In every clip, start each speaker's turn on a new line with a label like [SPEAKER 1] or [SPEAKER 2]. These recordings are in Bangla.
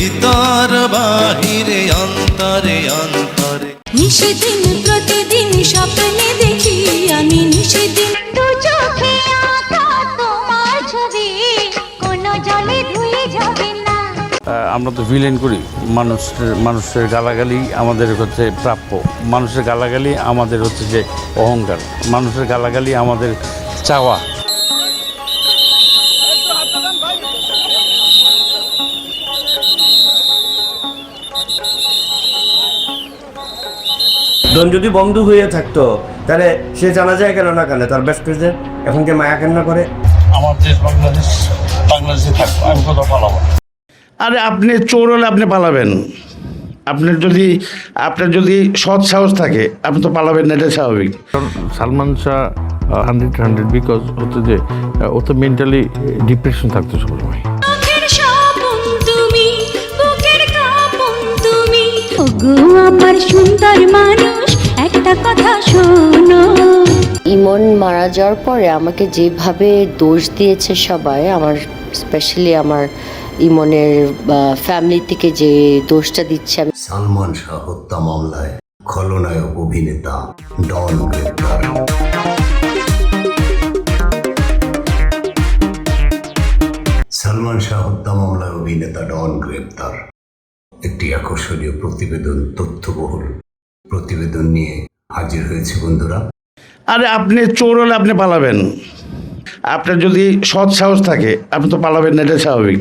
[SPEAKER 1] ভিতর বাহিরে অন্তরে অন্তরে
[SPEAKER 2] নিশিদিন প্রতিদিন স্বপ্নে দেখি আমি নিশিদিন
[SPEAKER 3] দু চোখে আঁকা তোমার ছবি কোনো জলে ধুয়ে যাবে না।
[SPEAKER 4] আমরা তো ভিলেন করি, মানুষের গালাগালি আমাদের হচ্ছে প্রাপ্য, মানুষের গালাগালি আমাদের হচ্ছে যে অহংকার, মানুষের গালাগালি আমাদের চাওয়া।
[SPEAKER 5] ডন যদি বন্ধু হয়ে থাকতো তাহলে সে জানা যায় কেন না কেন তার বেস্ট ফ্রেন্ডের এখন কে মায়া কেন করে?
[SPEAKER 4] আমার দেশ বাংলাদেশে থাকবো, আমি কোথাও পালাবো।
[SPEAKER 6] আরে আপনি চোর হলে আপনি পালাবেন, আপনার যদি সৎ সাহস থাকে আপনি তো পালাবেন না, এটা স্বাভাবিক।
[SPEAKER 7] সালমান শাহ 100 বিকজ হচ্ছে যে ও তো মেন্টালি ডিপ্রেশন থাকতো সবসময়।
[SPEAKER 2] চোখের স্বপন তুমি, বুকের কাঁপন তুমি, ওগো আমার সুন্দর মানুষ একটা কথা শোনো।
[SPEAKER 8] ইমন মারা যাওয়ার পরে আমাকে যেভাবে দোষ দিয়েছে সবাই, আমার স্পেশালি আমার ইমনের ফ্যামিলি থেকে যে দোষটা দিচ্ছে, আমি
[SPEAKER 9] সালমান শাহ হত্যা মামলায় খলনায়ক অভিনেতা ডন গ্রেপ্তার। সালমান শাহ হত্যা মামলায় অভিনেতা ডন গ্রেপ্তার। একটি আকর্ষণীয় প্রতিবেদন, তথ্যবহুল প্রতিবেদন নিয়ে হাজির হয়েছে বন্ধুরা।
[SPEAKER 6] আরে আপনি চোর হলে আপনি পালাবেন, আপনার যদি সৎ সাহস থাকে আপনি তো পালাবেন না, এটা স্বাভাবিক।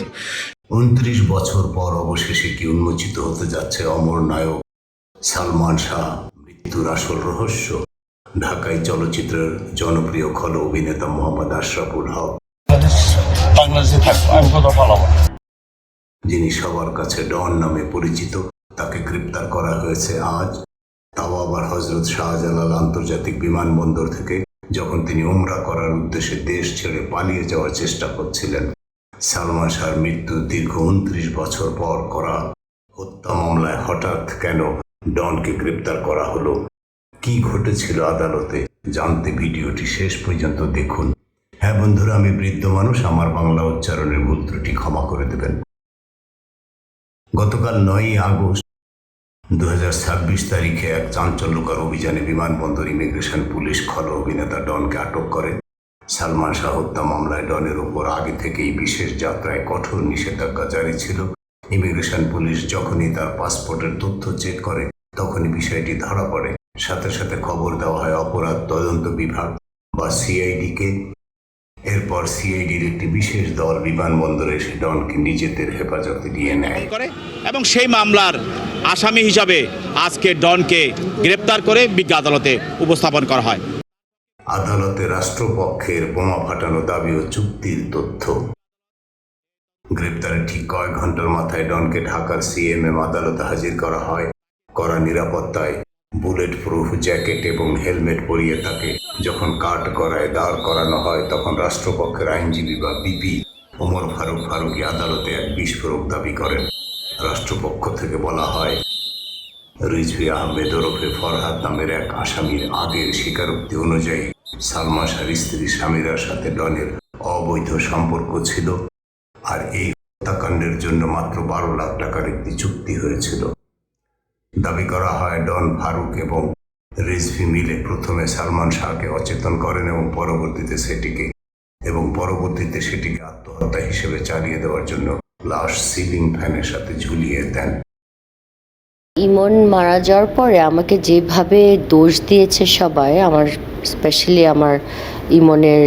[SPEAKER 9] 29 বছর পর অবশেষে কি উন্মোচিত হতে যাচ্ছে অমর নায়ক সালমান শাহ মৃত্যুর আসল রহস্য? ঢাকায় চলচ্চিত্রের জনপ্রিয় খল অভিনেতা মোহাম্মদ আশরাফুল হক,
[SPEAKER 4] বাংলাদেশে থাকবো, আমি কোথাও পালাবো।
[SPEAKER 9] যিনি সবার কাছে ডন নামে পরিচিত, তাকে গ্রেপ্তার করা হয়েছে আজ, তাও আবার হজরত শাহজালাল আন্তর্জাতিক বিমানবন্দর থেকে, যখন তিনি উমরা করার উদ্দেশ্যে দেশ ছেড়ে পালিয়ে যাওয়ার চেষ্টা করছিলেন। সালমান শাহর মৃত্যু দীর্ঘ 29 বছর পর করা হত্যা মামলায় হঠাৎ কেন ডনকে গ্রেপ্তার করা হলো? কি ঘটেছিল আদালতে? জানতে ভিডিওটি শেষ পর্যন্ত দেখুন। হ্যাঁ বন্ধুরা, আমি বৃদ্ধ মানুষ, আমার বাংলা উচ্চারণের ভুল ত্রুটি ক্ষমা করে দেবেন। গতকাল 9ই আগস্ট 2026 তারিখে এক চাঞ্চল্যকর অভিযানে বিমানবন্দর ইমিগ্রেশন পুলিশ খল অভিনেতা ডনকে আটক করে। সালমান শাহ হত্যা মামলায় ডনের ওপর আগে থেকেই বিশেষ যাত্রায় কঠোর নিষেধাজ্ঞা জারি ছিল। ইমিগ্রেশন পুলিশ যখনই তার পাসপোর্টের তথ্য চেক করে তখনই বিষয়টি ধরা পড়ে। সাথে সাথে খবর দেওয়া হয় অপরাধ তদন্ত বিভাগ বা সিআইডিকে। এরপর সিআইডির একটি বিশেষ দল বিমানবন্দরে এসে ডনকে নিজেদের হেফাজতে নিয়ে নেয়
[SPEAKER 10] এবং সেই মামলার আসামি হিসাবে আজকে ডনকে গ্রেপ্তার করে বিজ্ঞ আদালতে উপস্থাপন করা হয়।
[SPEAKER 9] আদালতে রাষ্ট্রপক্ষের বোমা ফাটানো দাবি ও চুক্তির তথ্য। গ্রেপ্তারের ঠিক কয়েক ঘন্টার মাথায় ডনকে ঢাকার সিএমএম আদালতে হাজির করা হয়। কড়া নিরাপত্তায় বুলেট প্রুফ জ্যাকেট এবং হেলমেট পরিয়ে তাকে যখন কাঠগড়ায় দাঁড় করানো হয়, তখন রাষ্ট্রপক্ষের আইনজীবী বা বিপি ওমর ফারুকী আদালতে এক বিস্ফোরক দাবি করেন। রাষ্ট্রপক্ষ থেকে বলা হয়, রিজভী আহমেদ ওরফে ফরহাদ নামের এক আসামির আগের স্বীকারোক্তি অনুযায়ী সালমান শাহর স্ত্রী সামিরার সাথে ডনের অবৈধ সম্পর্ক ছিল, আর এই হত্যাকাণ্ডের জন্য মাত্র 12 লাখ টাকার একটি চুক্তি হয়েছিল। দাবি করা হয় ডন, ফারুক এবং রিজভী মিলে প্রথমে সালমান শাহকে অচেতন করেন এবং পরবর্তীতে সেটিকে আত্মহত্যা হিসেবে চালিয়ে দেওয়ার জন্য লাশ সিলিং ফ্যানের সাথে ঝুলিয়ে দেন।
[SPEAKER 8] ইমন মারা যাওয়ার পরে আমাকে যেভাবে দোষ দিয়েছে সবাই, আমার স্পেশালি আমার ইমনের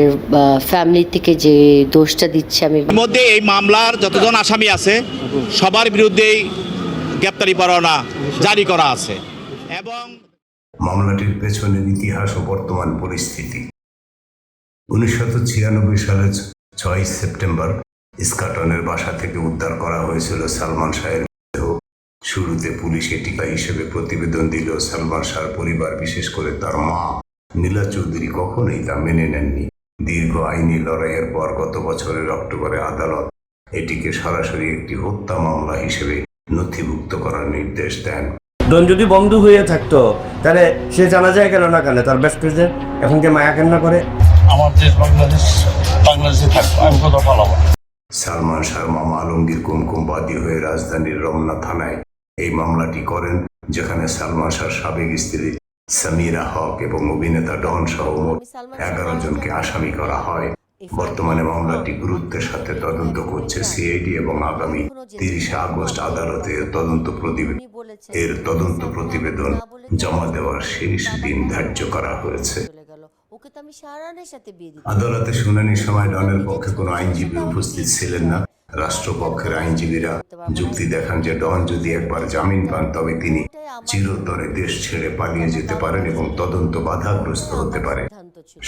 [SPEAKER 8] ফ্যামিলি থেকে যে দোষটা দিচ্ছে, আমি
[SPEAKER 10] মধ্যে এই মামলার যতজন আসামি আছে সবার বিরুদ্ধেই গ্রেপ্তারি পরোয়ানা জারি করা আছে। এবং
[SPEAKER 9] মামলাটির পেছনের ইতিহাস ও বর্তমান পরিস্থিতি। 1996 সালের 6 সেপ্টেম্বর ইস্কাটনের বাসা থেকে উদ্ধার করা হয়েছিল সালমান শাহের দেহ। শুরুতে পুলিশ এটিকা হিসেবে প্রতিবেদন দিলেও সালমান শাহর পরিবার, বিশেষ করে তার মা নীলা চৌধুরী, কখনোই তা মেনে নেননি। দীর্ঘ আইনি লড়াইয়ের পর গত বছরের অক্টোবরে আদালত এটিকে সরাসরি একটি হত্যা মামলা হিসেবে নথিভুক্ত করার নির্দেশ দেন।
[SPEAKER 5] ডন যদি বন্ধু হয়ে থাকতো তাহলে সে জানা যায় কেন না কেন তার বেস্ট ফ্রেন্ডের এখন কে মায়া কেন করে?
[SPEAKER 4] আমার দেশ বাংলাদেশে থাকবো, আমি কোথাও পালাবো।
[SPEAKER 9] সালমান শাহর মামা আলমগীর কুমকুম বাদী হয়ে রাজধানীর রমনা থানায় এই মামলাটি করেন, যেখানে সালমান শাহর সাবেক স্ত্রী সামিরা হক এবং অভিনেতা ডন সহ মোট 11 জনকে আসামি করা হয়। বর্তমানে মামলাটি গুরুত্বের সাথে তদন্ত করছে সিআইডি এবং আগামী 30 আগস্ট আদালতে এর তদন্ত প্রতিবেদন জমা দেওয়ার শেষ দিন ধার্য করা হয়েছে। আদালতে শুনানির সময় ডনের পক্ষে কোনো আইনজীবী উপস্থিত ছিলেন না। রাষ্ট্রপক্ষের আইনজীবীরা যুক্তি দেখান যে ডন যদি একবার জামিন পান তবে তিনি চিরতরে দেশ ছেড়ে পালিয়ে যেতে পারেন এবং তদন্ত বাধাগ্রস্ত হতে পারে।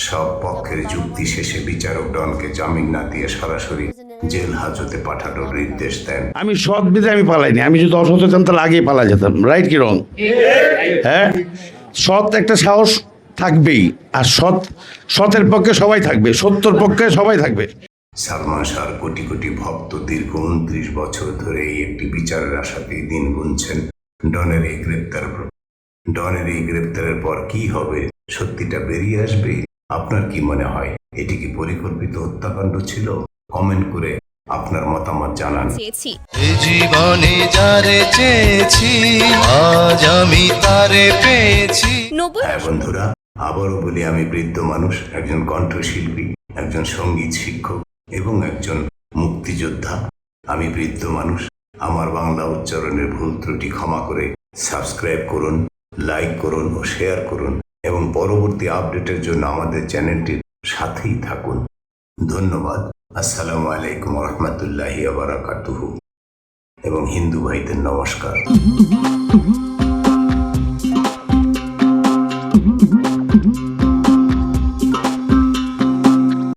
[SPEAKER 9] সব পক্ষের যুক্তি শেষে বিচারক ডনকে জামিন না দিয়ে সরাসরি জেল হাজতে পাঠানোর নির্দেশ দেন।
[SPEAKER 6] আমি সৎ বিধে আমি পালাইনি, আমি যদি অসৎ হতাম তাহলে আগেই পালা যেতাম। রাইট কি রং? হ্যাঁ, সৎ একটা সাহস থাকবেই, আর সতের পক্ষে সবাই থাকবে, সত্যর পক্ষে সবাই থাকবে।
[SPEAKER 9] সালমান শাহর কোটি কোটি ভক্ত দীর্ঘ 29 বছর ধরে এই একটি বিচারের আশাতেই দিন গুনছেন। ডনের এই গ্রেপ্তারের পর কি হবে? সত্যিটা বেরিয়ে আসবে? আপনার কি মনে হয়, এটি কি পরিকল্পিত হত্যাকাণ্ড ছিল? কমেন্ট করে আপনার মতামত জানান।
[SPEAKER 1] এই জীবনে যারে চেয়েছি আজ আমি তারে পেয়েছি।
[SPEAKER 9] হ্যাঁ বন্ধুরা, আবারও বলি, আমি বৃদ্ধ মানুষ, একজন কণ্ঠশিল্পী, একজন সঙ্গীত শিক্ষক এবং একজন মুক্তিযোদ্ধা। আমি বৃদ্ধ মানুষ। আমার বাংলা উচ্চারণের ভুল ত্রুটি ক্ষমা করে সাবস্ক্রাইব করুন, লাইক করুন ও শেয়ার করুন এবং পরবর্তী আপডেটের জন্য আমাদের চ্যানেলটির সাথেই থাকুন। ধন্যবাদ। আসসালামু আলাইকুম রহমতুল্লাহি ওয়া বারাকাতুহু এবং হিন্দু ভাইদের নমস্কার।